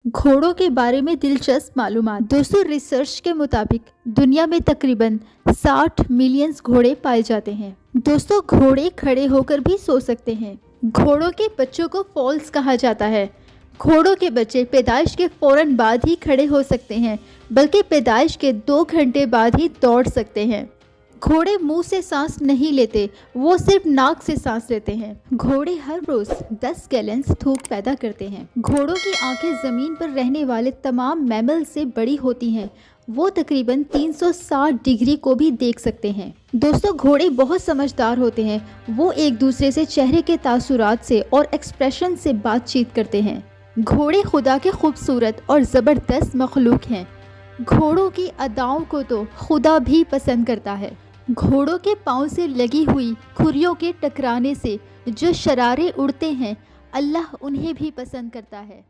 घोड़ों के बारे में दिलचस्प मालूमात। दोस्तों, रिसर्च के मुताबिक दुनिया में तकरीबन 60 मिलियन घोड़े पाए जाते हैं। दोस्तों, घोड़े खड़े होकर भी सो सकते हैं। घोड़ों के बच्चों को फॉल्स कहा जाता है। घोड़ों के बच्चे पैदाइश के फौरन बाद ही खड़े हो सकते हैं, बल्कि पैदाइश के 2 घंटे बाद ही दौड़ सकते हैं। घोड़े मुंह से सांस नहीं लेते, वो सिर्फ नाक से सांस लेते हैं। घोड़े हर रोज 10 गैलन थूक पैदा करते हैं। घोड़ों की आंखें जमीन पर रहने वाले तमाम मैमल से बड़ी होती हैं। वो तकरीबन 360 डिग्री को भी देख सकते हैं। दोस्तों, घोड़े बहुत समझदार होते हैं। वो एक दूसरे से चेहरे के तासुरात से और एक्सप्रेशन से बातचीत करते हैं। घोड़े खुदा के खूबसूरत और ज़बरदस्त मखलूक हैं। घोड़ों की अदाओं को तो खुदा भी पसंद करता है। घोड़ों के पाँव से लगी हुई खुरियों के टकराने से जो शरारे उड़ते हैं, अल्लाह उन्हें भी पसंद करता है।